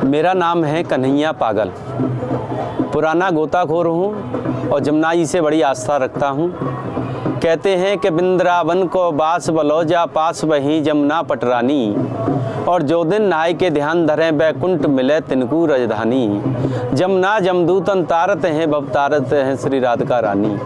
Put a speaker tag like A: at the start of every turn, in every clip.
A: मेरा नाम है कन्हैया पागल। पुराना गोताखोर हूँ और जमुनाई से बड़ी आस्था रखता हूँ। कहते हैं कि बिंद्रावन को बास बलौजा पास वहीं जमुना पटरानी, और जो दिन नहाय के ध्यान धरें बैकुंठ मिले तिनको राजधानी। जमुना जमदूतन तारत हैं बवतारत हैं श्री राधिका रानी।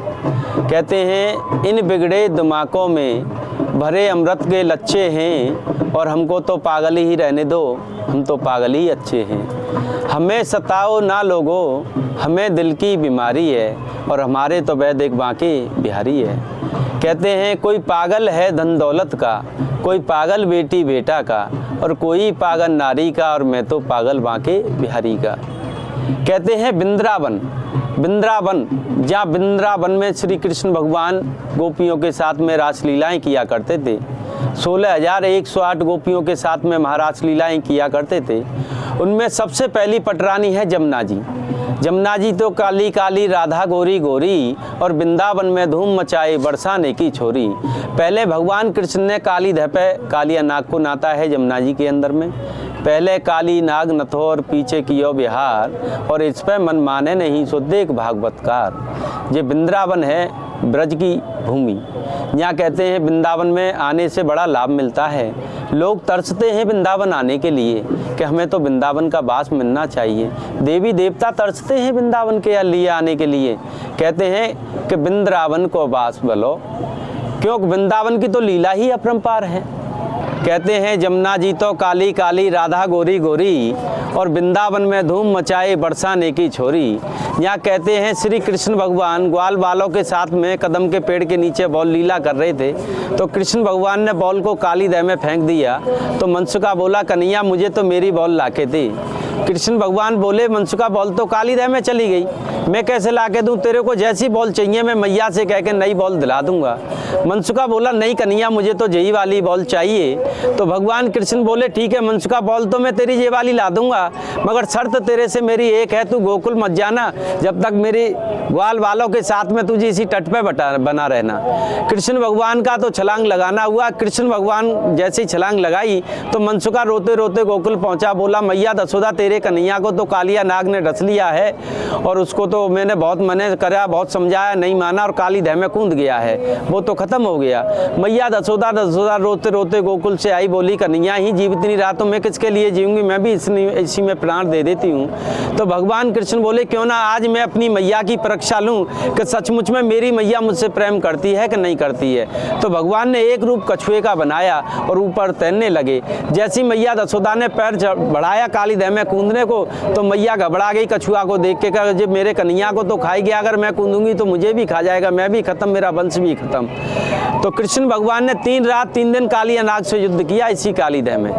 A: कहते हैं इन बिगड़े दिमागों में भरे अमृत के लच्छे हैं, और हमको तो पागल ही रहने दो, हम तो पागल ही अच्छे हैं। हमें सताओ ना लोगों, हमें दिल की बीमारी है, और हमारे तो वैद्य एक बांके बिहारी है। कहते हैं कोई पागल है धन दौलत का, कोई पागल बेटी बेटा का, और कोई पागल नारी का, और मैं तो पागल बांके बिहारी का। कहते हैं बिंद्रावन, बिंद्रावन जहाँ बिंद्रावन में श्री कृष्ण भगवान गोपियों के साथ में रासलीलाएँ किया करते थे। 16,108 गोपियों के साथ में महाराज लीलाएँ किया करते थे। उनमें सबसे पहली पटरानी है जमुना जी। जमुना जी तो काली काली राधा गोरी गोरी, और वृंदावन में धूम मचाए बरसाने की छोरी। पहले भगवान कृष्ण ने काली धपे कालिया नाग को नाता है जमुना जी के अंदर में। पहले काली नाग नथो और पीछे कियो बिहार, और इस पे मन माने नहीं सो देख भागवतकार। ये वृंदावन है ब्रज की भूमि। यहाँ कहते हैं वृंदावन में आने से बड़ा लाभ मिलता है। लोग तरसते हैं वृंदावन आने के लिए कि हमें तो वृंदावन का वास मिलना चाहिए। देवी देवता तरसते हैं वृंदावन के लिए आने के लिए। कहते हैं कि वृंदावन को वास बलो, क्योंकि वृंदावन की तो लीला ही अपरंपार है। कहते हैं जमुना जी तो काली काली राधा गोरी गोरी, और वृंदावन में धूम मचाए बरसाने की छोरी। यहाँ कहते हैं श्री कृष्ण भगवान ग्वाल बालों के साथ में कदम के पेड़ के नीचे बॉल लीला कर रहे थे, तो कृष्ण भगवान ने बॉल को काली दह में फेंक दिया। तो मनसुखा बोला कन्हैया मुझे तो मेरी बॉल लाके दे। कृष्ण भगवान बोले मनसुखा बॉल तो काली दह में चली गई, मैं कैसे लाके दूं, तेरे को जैसी बॉल चाहिए मैं मैया से कह के नई बॉल दिला दूंगा। मनसुखा बोला नहीं कन्हैया मुझे तो यही वाली बॉल चाहिए। तो भगवान कृष्ण बोले ठीक है मनसुखा बॉल तो मैं तेरी ये वाली ला दूंगा, मगर शर्त तेरे से मेरी एक है, तू गोकुल मत जाना जब तक मेरी ग्वाल वालों के साथ में तुझे इसी तट पे बना रहना। कृष्ण भगवान का तो छलांग लगाना हुआ। कृष्ण भगवान जैसे ही छलांग लगाई तो मनसुखा रोते रोते गोकुल पहुंचा। बोला मैया दसोदा तेरे कन्हैया को तो कालिया नाग ने डस लिया है, और उसको तो मैंने बहुत मने करा, बहुत समझाया, नहीं माना, और काली दह में कूद गया है, वो तो खत्म हो गया। मैया दसोदा रोते रोते गोकुल से आई। बोली कन्हैया ही जीवित नहीं रहा तो मैं किसके लिए जीऊंगी, मैं भी इसी में प्राण दे देती हूँ। तो भगवान कृष्ण बोले क्यों ना आज मैं अपनी मैया की परीक्षा लूँ कि सचमुच में मेरी मैया मुझसे प्रेम करती है कि नहीं करती है। तो भगवान ने एक रूप कछुए का बनाया और ऊपर तैरने लगे। जैसी मैया दसोदा ने पैर बढ़ाया काली दह में कूदने को, तो मैया घबरा गई कछुआ को देख के, कहा जब मेरे कन्हैया को तो खाई गया, अगर मैं कूदूंगी तो मुझे भी खा जाएगा, मैं भी खत्म, मेरा वंश भी खत्म। तो कृष्ण भगवान ने 3 रात 3 दिन कालिया नाग से युद्ध किया इसी काली दह में।